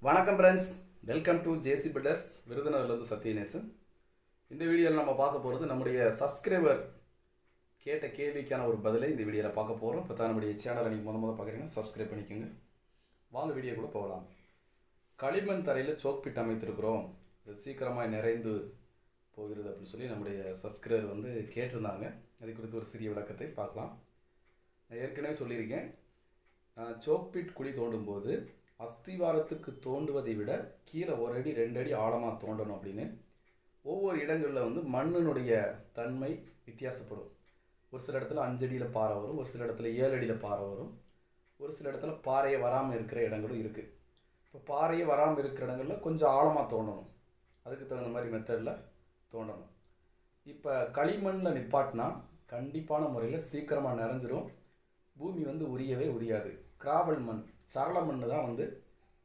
வணக்கம் friends, welcome to JC builders. விருதுநகர்லேருந்து சத்யநேசன். இந்த வீடியோவில் நம்ம பார்க்க போகிறது நம்முடைய சப்ஸ்கிரைபர் கேட்ட கேள்விக்கான ஒரு பதிலை இந்த வீடியோவில் பார்க்க போகிறோம். இப்போ தான் நம்முடைய சேனலை நீங்கள் முதல் பார்க்குறீங்கன்னா சப்ஸ்கிரைப் பண்ணிக்கோங்க. வாங்க வீடியோக்குள்ளே போகலாம். களிமண் தரையில் சோக் பிட் அமைத்திருக்கிறோம், இது சீக்கிரமாக நிறைந்து போகிறது அப்படின்னு சொல்லி நம்முடைய சப்ஸ்கிரைபர் வந்து கேட்டிருந்தாங்க. அது குறித்து ஒரு சிறிய விளக்கத்தை பார்க்கலாம். நான் ஏற்கனவே சொல்லியிருக்கேன், சோக் பிட் குழி தோண்டும் போது அஸ்திவாரத்துக்கு தோண்டுவதை விட கீழே 1 அடி 2 அடி ஆழமாக தோண்டணும் அப்படின்னு. ஒவ்வொரு இடங்களில் வந்து மண்ணினுடைய தன்மை வித்தியாசப்படும். ஒரு சில இடத்துல 5 அடியில் பாறை வரும், ஒரு சில இடத்துல 7 அடியில் பாறை வரும், ஒரு சில இடத்துல பாறையை வராமல் இருக்கிற இடங்களும் இருக்குது. இப்போ பாறையை வராமல் இருக்கிற இடங்களில் கொஞ்சம் ஆழமாக தோண்டணும், அதுக்கு தகுந்த மாதிரி மெத்தடில் தோண்டணும். இப்போ களிமண்ணில் நிப்பாட்டினா கண்டிப்பான முறையில் சீக்கிரமாக நிறைஞ்சிரும், பூமி வந்து உரியவே உரியாது. கிராவல் மண், சரள மண் தான் வந்து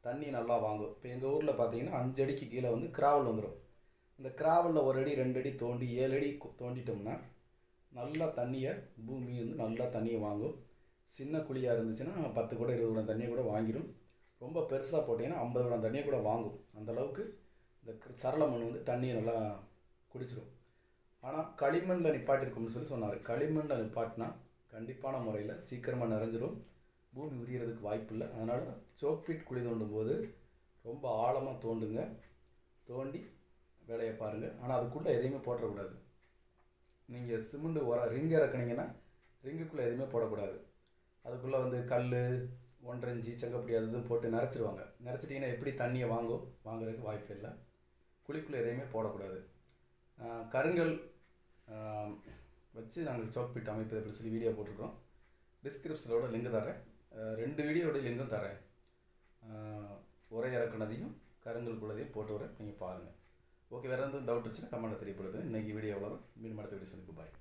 தண்ணி நல்லா வாங்கும். இப்போ எங்கள் ஊரில் பார்த்தீங்கன்னா 5 அடிக்கு கீழே வந்து கிராவல் வந்துடும். இந்த கிராவலில் 1 அடி 2 அடி தோண்டி 7 அடி தோண்டிட்டோம்னா நல்லா தண்ணியை, பூமி வந்து நல்லா தண்ணியை வாங்கும். சின்ன குழியாக இருந்துச்சுன்னா 10 கூட 20 குடம் தண்ணியை கூட வாங்கிடும். ரொம்ப பெருசாக போட்டிங்கன்னா 50 குடம் தண்ணியை கூட வாங்கும். அந்தளவுக்கு இந்த சரள மண் வந்து தண்ணியை நல்லா குடிச்சிடும். ஆனால் களிமண்ணில் நிப்பாட்டிருக்கும்னு சொல்லி சொன்னார். களிமண்ணில் நிப்பாட்டினா கண்டிப்பான முறையில் சீக்கிரமாக நிறைஞ்சிடும், பூமி உரியறதுக்கு வாய்ப்பு இல்லை. அதனால் சோக் பிட் குழி தோண்டும் போது ரொம்ப ஆழமாக தோண்டுங்க, தோண்டி வேலையை பாருங்கள். ஆனால் அதுக்குள்ளே எதையுமே போடக்கூடாது. நீங்கள் சிமெண்ட் ரிங்கு இறக்குனீங்கன்னா ரிங்குக்குள்ளே எதுவுமே போடக்கூடாது. அதுக்குள்ளே வந்து கல் 1.5 இன்ச்சு செங்கப்படி அது இதுவும் போட்டு நிறச்சிடுவாங்க. நிறச்சிட்டிங்கன்னா எப்படி தண்ணியை வாங்குறதுக்கு வாய்ப்பு இல்லை. குழிக்குள்ளே எதையுமே போடக்கூடாது. கருங்கல் வச்சு நாங்கள் சோக் பிட் அமைப்பது அப்படின்னு சொல்லி வீடியோ போட்டிருக்கோம். டிஸ்கிரிப்ஷனோட லிங்க் தரேன், 2 வீடியோட லிங்கும் தரேன். உரை இறக்குனதையும் கருங்கல்குள்ளதையும் போட்டு வரேன், நீங்கள் பாருங்கள். ஓகே, வேறு எதுவும் டவுட் இருந்துச்சுன்னா கமெண்ட்டில் தெரியப்படுது. இன்றைக்கி வீடியோ அவ்வளோதான். மீண்டும் அடுத்த வீடியோ சந்திப்பு. பாய்.